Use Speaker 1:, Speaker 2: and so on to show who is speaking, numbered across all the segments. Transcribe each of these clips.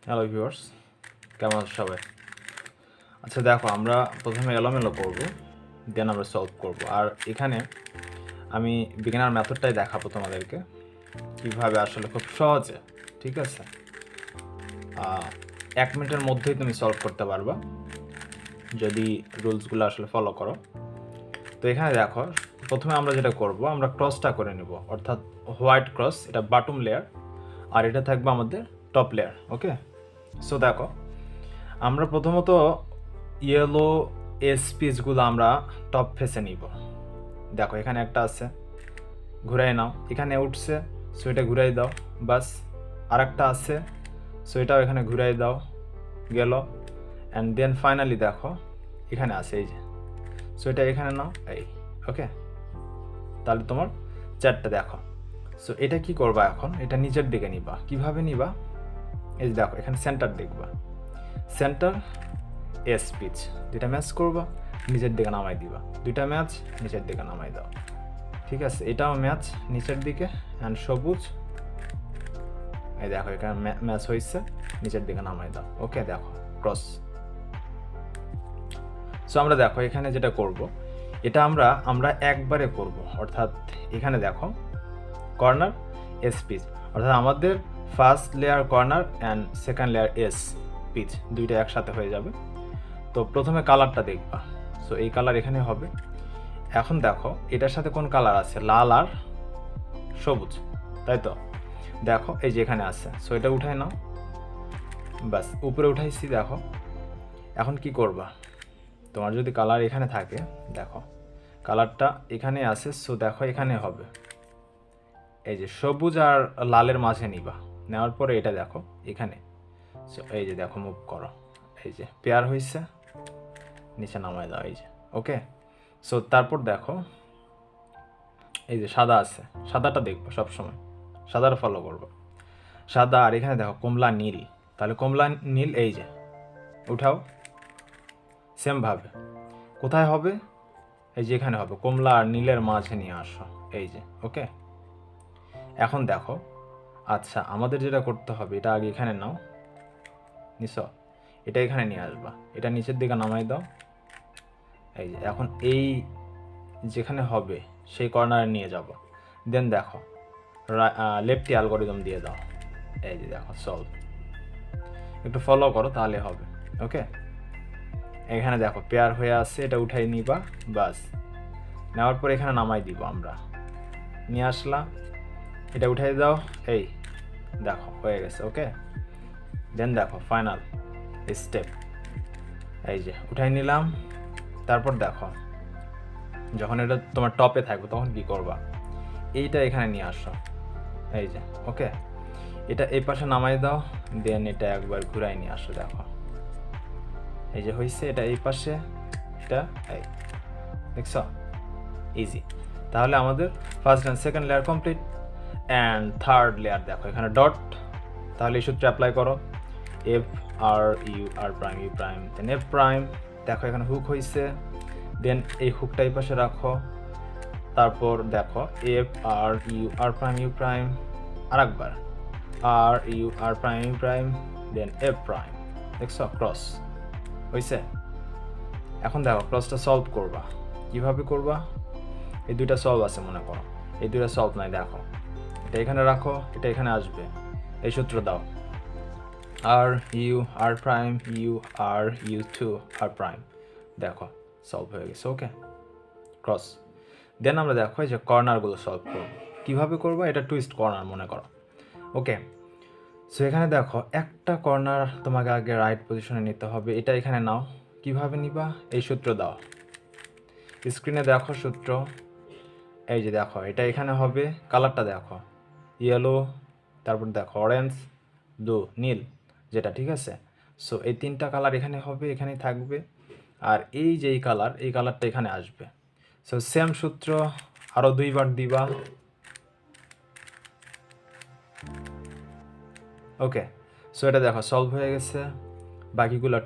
Speaker 1: Hello viewers, কেমন আছো সবাই? আচ্ছা দেখো, আমরা প্রথমে এলোমেলো করব, দেন আমরা সলভ করব। আর এখানে আমি বিগিনার মেথডটাই দেখাবো তোমাদেরকে, কীভাবে আসলে খুব সহজে, ঠিক আছে, 1 মিনিটের মধ্যেই তুমি সলভ করতে পারবা যদি রুলসগুলো আসলে ফলো করো। তো এখানে দেখো, প্রথমে আমরা যেটা করব, আমরা ক্রসটা করে নেব, অর্থাৎ হোয়াইট ক্রস, এটা বটম লেয়ার আর এটা থাকবে আমাদের টপ লেয়ার। ওকে, সো দেখো, আমরা প্রথমত ইয়েলো এস পিসগুলো আমরা টপ ফেসে নিব। দেখো এখানে একটা আছে, ঘুরাই নাও, এখানে উঠছে, সো এটা ঘুরাই দাও, বাস। আর একটা আছে, সো এটাও এখানে ঘুরাই দাও, গেল। অ্যান্ড দেন ফাইনালি দেখো এখানে আছে, এই যে, সো এটা এখানে নাও, এই। ওকে, তাহলে তোমার চারটা দেখো। সো এটা কি করবা এখন, এটা নিচের দিকে নিবা। কিভাবে নিবা? এই যে দেখো, এখানে সেন্টার দেখবা, সেন্টার এস পিচ, দুইটা ম্যাচ করবা, নিচের দিকে নামাই দিবা, দুইটা ম্যাচ নিচের দিকে নামাই দাও, ঠিক আছে। এটাও ম্যাচ নিচের দিকে, অ্যান্ড সবুজ, এই দেখো এখানে ম্যাচ হয়েছে, নিচের দিকে নামাই দাও। ওকে, দেখো ক্রস। সো আমরা দেখো এখানে যেটা করব, এটা আমরা একবারে করব, অর্থাৎ এখানে দেখো কর্নার এস পিচ, অর্থাৎ আমাদের first layer corner and second layer এস পিচ দুইটা একসাথে হয়ে যাবে। তো প্রথমে কালারটা দেখবা, সো এই কালার এখানে হবে। এখন দেখো এটার সাথে কোন কালার আছে, লাল আর সবুজ, তাই তো? দেখো এই যে এখানে আছে, সো এটা উঠাই নাও, বাস উপরে উঠাইছি। দেখো এখন কি করবা, তোমার যদি কালার এখানে থাকে, দেখো কালারটা এখানে আছে, সো দেখো এখানে হবে, এই যে সবুজ আর লালের মাঝে নিবা, নেওয়ার পরে এটা দেখো এখানে, সো এই যে দেখো মুভ করো, এই যে পেয়ার হয়েছে, নিচে নামায় দাও, এই যে। ওকে, সো তারপর দেখো এই যে সাদা আছে, সাদাটা দেখবো সবসময়, সাদাটা ফলো করবো, সাদা। আর এখানে দেখো কমলা নীল, তাহলে কমলা নীল, এই যে উঠাও, সেমভাবে কোথায় হবে, এই যে এখানে হবে, কমলা আর নীলের মাঝে নিয়ে আসো, এই যে। ওকে, এখন দেখো, আচ্ছা আমাদের যেটা করতে হবে, এটা আগে এখানে নাও, নিস, এটা এখানে নিয়ে আসবা, এটা নিচের দিকে নামাই দাও, এই যে। এখন এই যেখানে হবে সেই কর্নারে নিয়ে যাব, দেন দেখো লেফটি অ্যালগরিদম দিয়ে দাও, এই যে দেখো সলভ। একটু ফলো করো তাহলে হবে। ওকে, এখানে দেখো পেয়ার হয়ে আসছে, এটা উঠাই নিবা, বাস। নেওয়ার পর এখানে নামাই দিব, আমরা নিয়ে আসলাম, এটা উঠাই দাও, এই দেখো হয়ে গেছে। ওকে, দেন দেখো ফাইনাল স্টেপ, এই যে উঠাই নিলাম। তারপর দেখো যখন এটা তোমার টপে থাকবে তখন কি করবা, এইটা এখানে নিয়ে আসো, এই যে। ওকে, এটা এই পাশে নামাই দাও, দেন এটা একবার ঘুরাই নিয়ে আসো, দেখো এই যে হয়েছে, এটা এই পাশে, এটা এই, দেখছ, ইজি। তাহলে আমাদের first and second layer complete, and third layer দেখো এখানে ডট, তাহলে এই সূত্র অ্যাপ্লাই করো, F R U R prime U prime then F prime. দেখো এখানে হুক হয়েছে, দেন এই হুকটা এই পাশে রাখো, তারপর দেখো F R U R prime U prime, আর একবার R U R prime U prime, then F prime. দেখছো ক্রস হয়েছে। এখন দেখো ক্রসটা সলভ করবা, কিভাবে করবা, এই দুইটা সলভ আছে মনে করো, এই দুইটা সলভ নাই, দেখো এটা এখানে রাখো, এটা এখানে আসবে, এই সূত্র দাও, R U R prime U R U two R prime, দেখো সলভ হয়ে গেছে। ওকে, ক্রস। দেন আমরা দেখো এই যে কর্নারগুলো সলভ করবো, কীভাবে করবো, এটা টুইস্ট কর্নার মনে করো। ওকে, সো এখানে দেখো একটা কর্নার তোমাকে আগে রাইট পজিশনে নিতে হবে, এটা এখানে নাও, কিভাবে নিবা, এই সূত্র দাও, স্ক্রিনে দেখো সূত্র, এই যে দেখো এটা এখানে হবে, কালারটা দেখো ইয়েলো, তারপর দেখো অরেঞ্জ, ব্লু, নীল যেটা, ঠিক আছে। সো এই তিনটা কালার এখানে হবে, এখানেই থাকবে, আর এই যে এই কালার, এই কালারটা এখানে আসবে। সো সেম সূত্র আরও দুইবার দিবা। ওকে, সো এটা দেখো সলভ হয়ে গেছে। বাকিগুলো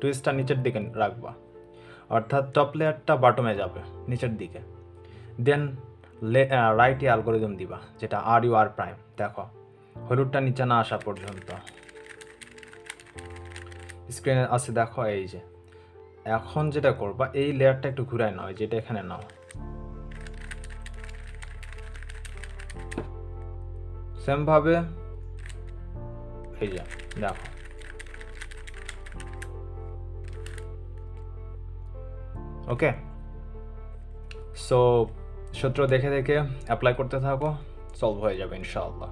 Speaker 1: টুইস্টটা নিচের দিকে রাখবা, অর্থাৎ টপ লেয়ারটা বটমে যাবে নিচের দিকে, দেন রাইটে অ্যালগরিদম দিবা, যেটা আর ইউ আর প্রাইম। দেখো হলুদটা নিচে না আসা পর্যন্ত, স্ক্রিনে আছে দেখো, এই যে এখন যেটা করবা এই লেয়ারটা একটু ঘুরায় নাও, যেটা এখানে নাও, সেম ভাবে এই যে দেখো। ওকে, সো সূত্র দেখে দেখে অ্যাপ্লাই করতে থাকো, সলভ হয়ে যাবে ইনশাআল্লাহ।